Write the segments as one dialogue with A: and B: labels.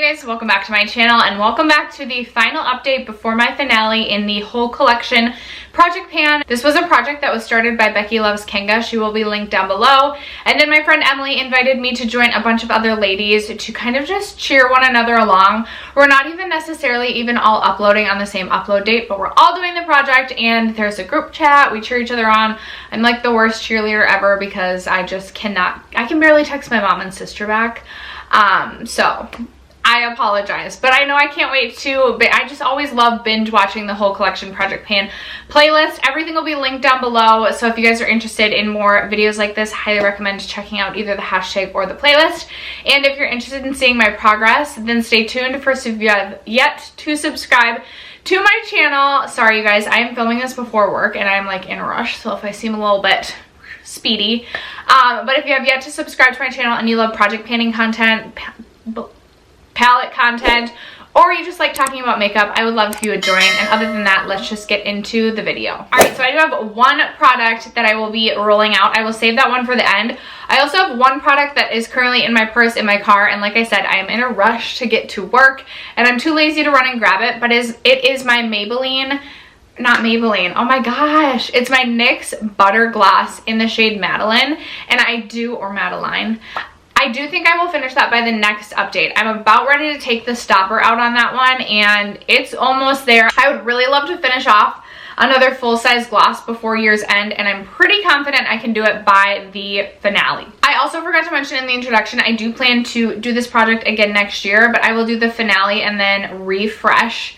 A: guys, welcome back to my channel and welcome back to the final update before my finale in the whole collection project pan. This was a project that was started by Becky Loves Kenga. She will be linked down below. And then my friend Emily invited me to join a bunch of other ladies to kind of just cheer one another along. We're not even necessarily even all uploading on the same upload date, but we're all doing the project and there's a group chat. We cheer each other on. I'm like the worst cheerleader ever because I just cannot, I can barely text my mom and sister back. So I apologize, but I know I can't wait to, but I just always love binge watching the whole collection project pan playlist. Everything will be linked down below, so if you guys are interested in more videos like this, highly recommend checking out either the hashtag or the playlist. And if you're interested in seeing my progress, then stay tuned for if you have yet to subscribe to my channel. Sorry you guys, I am filming this before work and I'm like in a rush, so if I seem a little bit speedy, but if you have yet to subscribe to my channel and you love project panning content, palette content, or you just like talking about makeup, I would love if you would join. And other than that, let's just get into the video. All right, so I do have one product that I will be rolling out. I will save that one for the end. I also have one product that is currently in my purse in my car, and like I said, I am in a rush to get to work and I'm too lazy to run and grab it, but it is my Maybelline, not Maybelline, oh my gosh, it's my NYX Butter Gloss in the shade Madeleine, and I do think I will finish that by the next update. I'm about ready to take the stopper out on that one and it's almost there. I would really love to finish off another full-size gloss before year's end, and I'm pretty confident I can do it by the finale. I also forgot to mention in the introduction, I do plan to do this project again next year, but I will do the finale and then refresh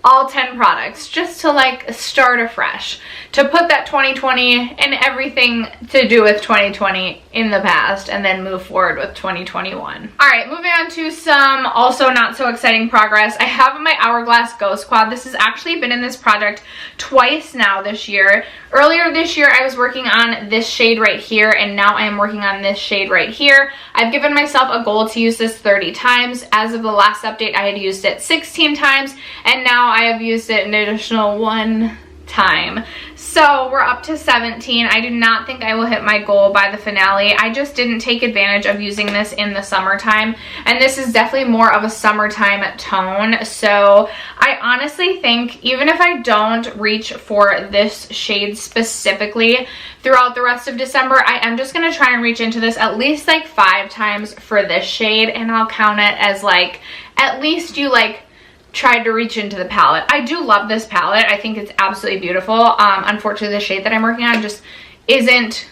A: all 10 products just to like start afresh, to put that 2020 and everything to do with 2020 in the past and then move forward with 2021. All right, moving on to some also not so exciting progress. I have my Hourglass Ghost Quad. This has actually been in this project twice now this year. Earlier this year I was working on this shade right here, and now I am working on this shade right here. I've given myself a goal to use this 30 times. As of the last update, I had used it 16 times, and now I have used it an additional 1 time. So we're up to 17. I do not think I will hit my goal by the finale. I just didn't take advantage of using this in the summertime, and this is definitely more of a summertime tone. So I honestly think even if I don't reach for this shade specifically throughout the rest of December, I am just going to try and reach into this at least like 5 times for this shade, and I'll count it as like at least you like tried to reach into the palette. I do love this palette. I think it's absolutely beautiful. Unfortunately, the shade that I'm working on just isn't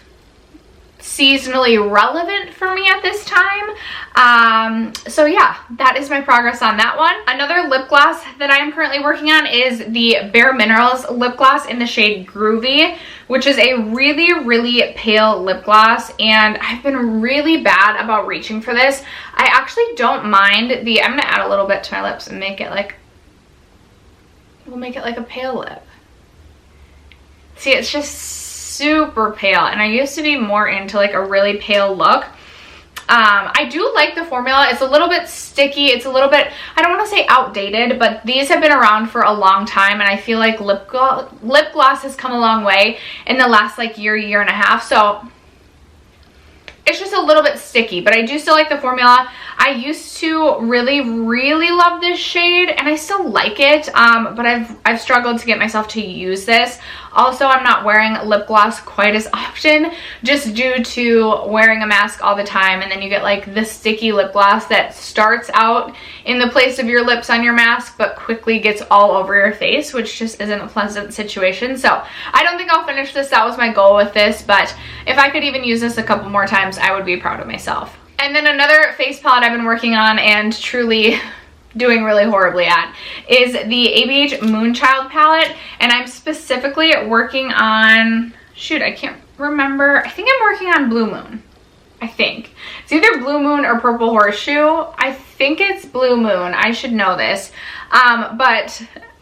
A: seasonally relevant for me at this time. So yeah, that is my progress on that one. Another lip gloss that I am currently working on is the Bareminerals lip gloss in the shade Groovy, which is a really, really pale lip gloss, and I've been really bad about reaching for this. I actually don't mind I'm gonna add a little bit to my lips and make it like, we'll make it like a pale lip. See, it's just super pale, and I used to be more into like a really pale look. I do like the formula. It's a little bit sticky. It's a little bit, I don't want to say outdated, but these have been around for a long time, and I feel like lip gloss has come a long way in the last like year and a half. So it's just a little bit sticky, but I do still like the formula. I used to really, really love this shade, and I still like it, but I've struggled to get myself to use this. Also, I'm not wearing lip gloss quite as often just due to wearing a mask all the time, and then you get like this sticky lip gloss that starts out in the place of your lips on your mask but quickly gets all over your face, which just isn't a pleasant situation. So I don't think I'll finish this. That was my goal with this, but if I could even use this a couple more times, I would be proud of myself. And then another face palette I've been working on and truly doing really horribly at is the Beige Moonchild palette, and I'm specifically working on, shoot, I can't remember, I think I'm working on Blue Moon. I think it's either Blue Moon or Purple Horseshoe. I think it's Blue Moon. I should know this, but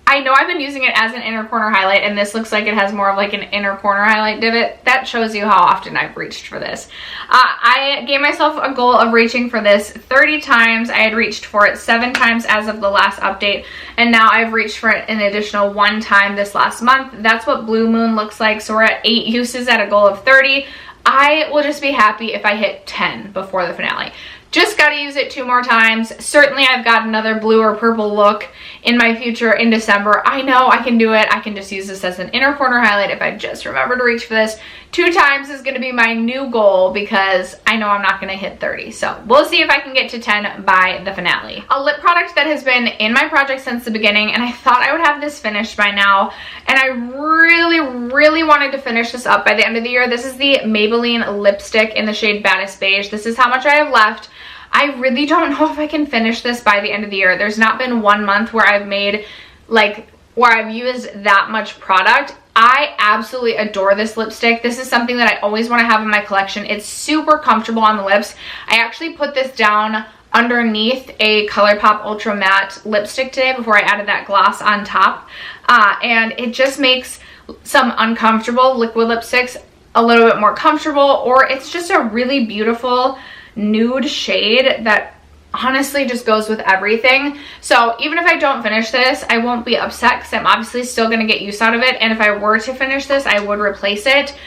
A: I know I've been using it as an inner corner highlight, and this looks like it has more of like an inner corner highlight divot. That shows you how often I've reached for this. I gave myself a goal of reaching for this 30 times. I had reached for it 7 times as of the last update, and now I've reached for it an additional 1 time this last month. That's what Blue Moon looks like. So we're at 8 uses at a goal of 30. I will just be happy if I hit 10 before the finale. Just got to use it 2 more times. Certainly I've got another blue or purple look in my future in December. I know I can do it. I can just use this as an inner corner highlight if I just remember to reach for this. 2 times is going to be my new goal because I know I'm not going to hit 30. So we'll see if I can get to 10 by the finale. A lip product that has been in my project since the beginning, and I thought I would have this finished by now, and I really wanted to finish this up by the end of the year. This is the Maybelline lipstick in the shade Baddest Beige. This is how much I have left. I really don't know if I can finish this by the end of the year. There's not been 1 month where I've made, like, where I've used that much product. I absolutely adore this lipstick. This is something that I always want to have in my collection. It's super comfortable on the lips. I actually put this down underneath a ColourPop Ultra Matte lipstick today before I added that gloss on top. And it just makes some uncomfortable liquid lipsticks a little bit more comfortable, or it's just a really beautiful nude shade that honestly just goes with everything. So even if I don't finish this, I won't be upset because I'm obviously still going to get use out of it. And if I were to finish this, I would replace it.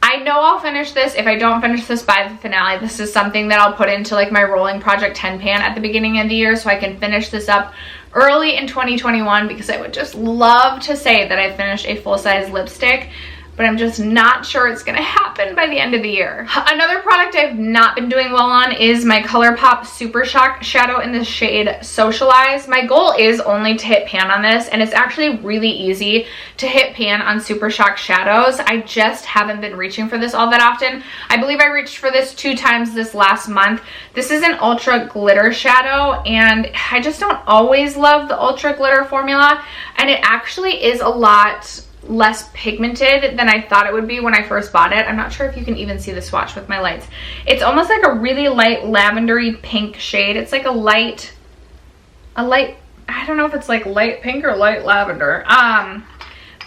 A: I know I'll finish this. If I don't finish this by the finale, this is something that I'll put into like my rolling Project 10 pan at the beginning of the year so I can finish this up early in 2021, because I would just love to say that I finished a full-size lipstick, but I'm just not sure it's gonna happen by the end of the year. Another product I've not been doing well on is my ColourPop Supershock shadow in the shade Soul-Calize. My goal is only to hit pan on this, and it's actually really easy to hit pan on Supershock shadows. I just haven't been reaching for this all that often. I believe I reached for this 2 times this last month. This is an ultra glitter shadow, and I just don't always love the ultra glitter formula, and it actually is a lot less pigmented than I thought it would be when I first bought it. I'm not sure if you can even see the swatch with my lights. It's almost like a really light lavendery pink shade. It's like a light, I don't know if it's like light pink or light lavender.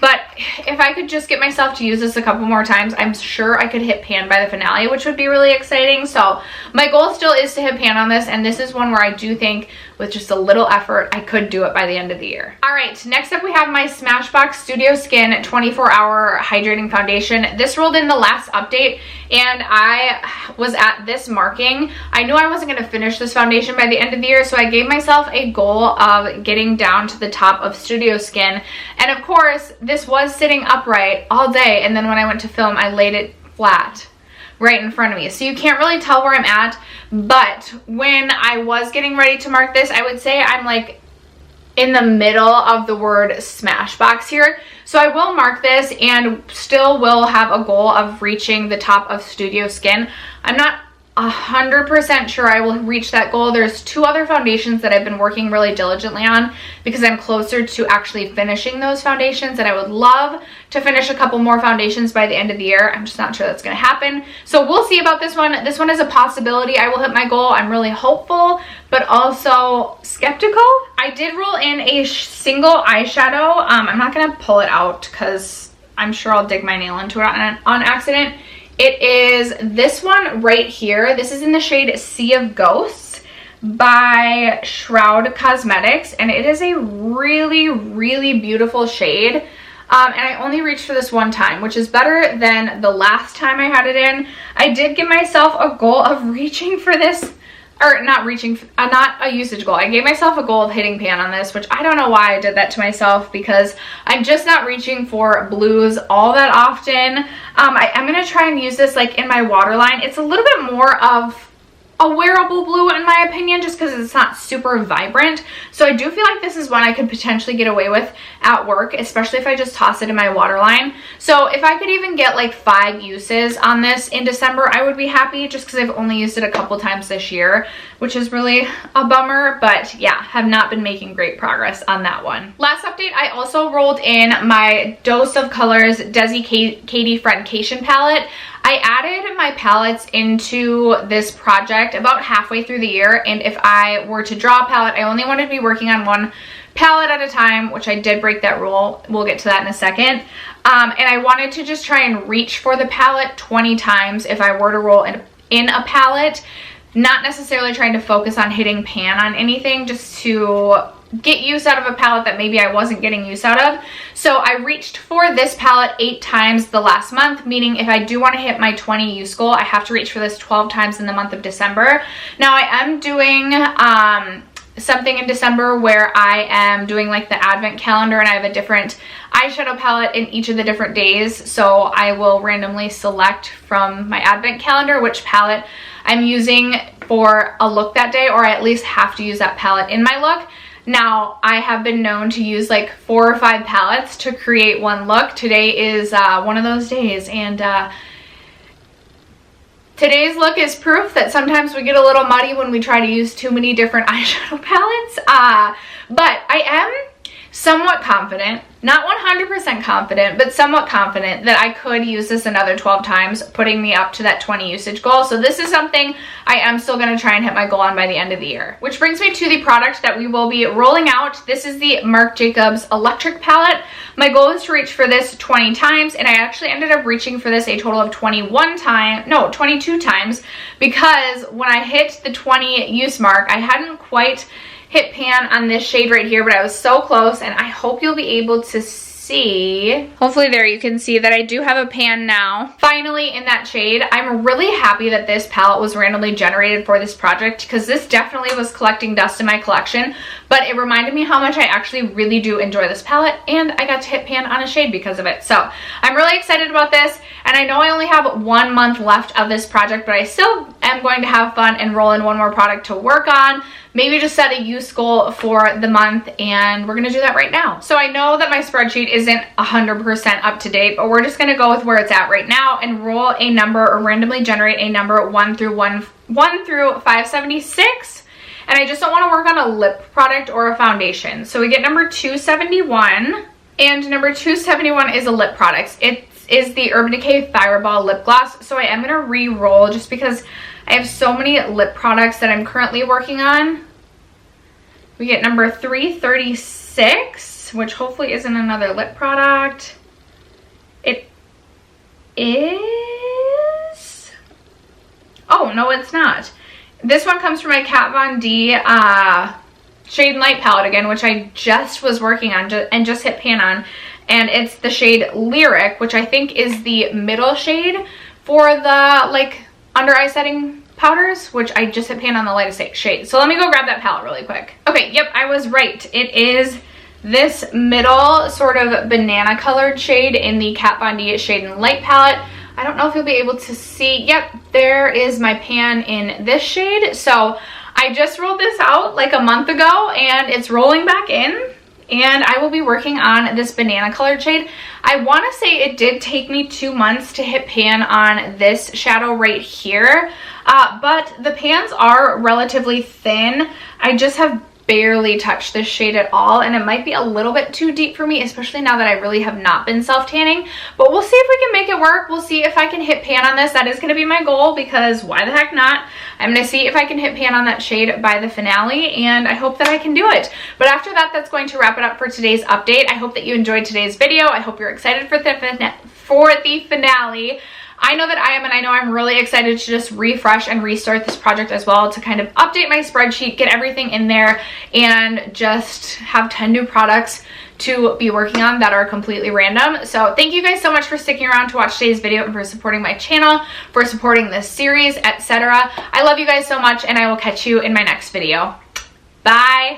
A: But if I could just get myself to use this a couple more times, I'm sure I could hit pan by the finale, which would be really exciting. So my goal still is to hit pan on this, and this is one where I do think with just a little effort, I could do it by the end of the year. All right, next up we have my Smashbox Studio Skin 24-Hour Hydrating Foundation. This rolled in the last update, and I was at this marking. I knew I wasn't gonna finish this foundation by the end of the year, so I gave myself a goal of getting down to the top of Studio Skin. And of course, this was sitting upright all day, and then when I went to film, I laid it flat right in front of me. So you can't really tell where I'm at, but when I was getting ready to mark this, I would say I'm like in the middle of the word Smashbox here. So I will mark this and still will have a goal of reaching the top of Studio Skin. I'm not 100% sure I will reach that goal. There's 2 other foundations that I've been working really diligently on because I'm closer to actually finishing those foundations, and I would love to finish a couple more foundations by the end of the year. I'm just not sure that's going to happen. So we'll see about this one. This one is a possibility I will hit my goal. I'm really hopeful, but also skeptical. I did roll in a single eyeshadow. I'm not going to pull it out because I'm sure I'll dig my nail into it on accident. It is this one right here. This is in the shade Sea of Ghosts by Shroud Cosmetics, and it is a really beautiful shade. And I only reached for this 1 time, which is better than the last time I had it in. I did give myself a goal of reaching for this, or not reaching, not a usage goal. I gave myself a goal of hitting pan on this, which I don't know why I did that to myself, because I'm just not reaching for blues all that often. I'm going to try and use this like in my waterline. It's a little bit more of a wearable blue in my opinion, just because it's not super vibrant. So I do feel like this is one I could potentially get away with at work, especially if I just toss it in my waterline. So if I could even get like 5 uses on this in December, I would be happy, just because I've only used it a couple times this year, which is really a bummer. But yeah, have not been making great progress on that one. Last update, I also rolled in my Dose of Colors Desi Katie Friendcation palette. I added my palettes into this project about halfway through the year, and if I were to draw a palette, I only wanted to be working on 1 palette at a time, which I did break that rule. We'll get to that in a second. And I wanted to just try and reach for the palette 20 times if I were to roll in a palette, not necessarily trying to focus on hitting pan on anything, just to get use out of a palette that maybe I wasn't getting use out of. So I reached for this palette 8 times the last month, meaning if I do want to hit my 20 use goal, I have to reach for this 12 times in the month of December. Now I am doing something in December where I am doing like the advent calendar, and I have a different eyeshadow palette in each of the different days. So I will randomly select from my advent calendar which palette I'm using for a look that day, or I at least have to use that palette in my look. Now, I have been known to use like 4 or 5 palettes to create one look. Today is one of those days, and today's look is proof that sometimes we get a little muddy when we try to use too many different eyeshadow palettes. But I am somewhat confident, not 100% confident, but somewhat confident that I could use this another 12 times, putting me up to that 20 usage goal. So this is something I am still going to try and hit my goal on by the end of the year. Which brings me to the product that we will be rolling out. This is the Marc Jacobs Electric Palette. My goal is to reach for this 20 times, and I actually ended up reaching for this a total of 22 times, because when I hit the 20 use mark, I hadn't quite hit pan on this shade right here, but I was so close, and I hope you'll be able to see. Hopefully there you can see that I do have a pan now. Finally in that shade. I'm really happy that this palette was randomly generated for this project, because this definitely was collecting dust in my collection, but it reminded me how much I actually really do enjoy this palette, and I got to hit pan on a shade because of it. So I'm really excited about this, and I know I only have 1 month left of this project, but I still am going to have fun and roll in one more product to work on. Maybe just set a use goal for the month, and we're gonna do that right now. So I know that my spreadsheet isn't 100% up to date, but we're just gonna go with where it's at right now and roll a number, or randomly generate a number 1 through 576. And I just don't wanna work on a lip product or a foundation. So we get number 271, and number 271 is a lip product. It is the Urban Decay Fireball Lip Gloss. So I am gonna re-roll just because I have so many lip products that I'm currently working on. We get number 336, which hopefully isn't another lip product. It is... Oh, no, it's not. This one comes from my Kat Von D Shade and Light palette again, which I just was working on and just hit pan on. And it's the shade Lyric, which I think is the middle shade for the, like, under eye setting powders, which I just hit pan on the lightest shade. So let me go grab that palette really quick. Okay, yep, I was right. It is this middle sort of banana colored shade in the Kat Von D Shade and Light palette. I don't know if you'll be able to see. Yep, there is my pan in this shade. So I just rolled this out like a month ago, and it's rolling back in. And I will be working on this banana colored shade. I want to say it did take me 2 months to hit pan on this shadow right here, but the pans are relatively thin. I just have barely touched this shade at all, and it might be a little bit too deep for me, especially now that I really have not been self-tanning, but we'll see if we can make it work. We'll see if I can hit pan on this. That is going to be my goal, because why the heck not? I'm going to see if I can hit pan on that shade by the finale, and I hope that I can do it. But after that, that's going to wrap it up for today's update. I hope that you enjoyed today's video. I hope you're excited for the finale. I know that I am, and I know I'm really excited to just refresh and restart this project as well, to kind of update my spreadsheet, get everything in there, and just have 10 new products to be working on that are completely random. So thank you guys so much for sticking around to watch today's video, and for supporting my channel, for supporting this series, etc. I love you guys so much, and I will catch you in my next video. Bye!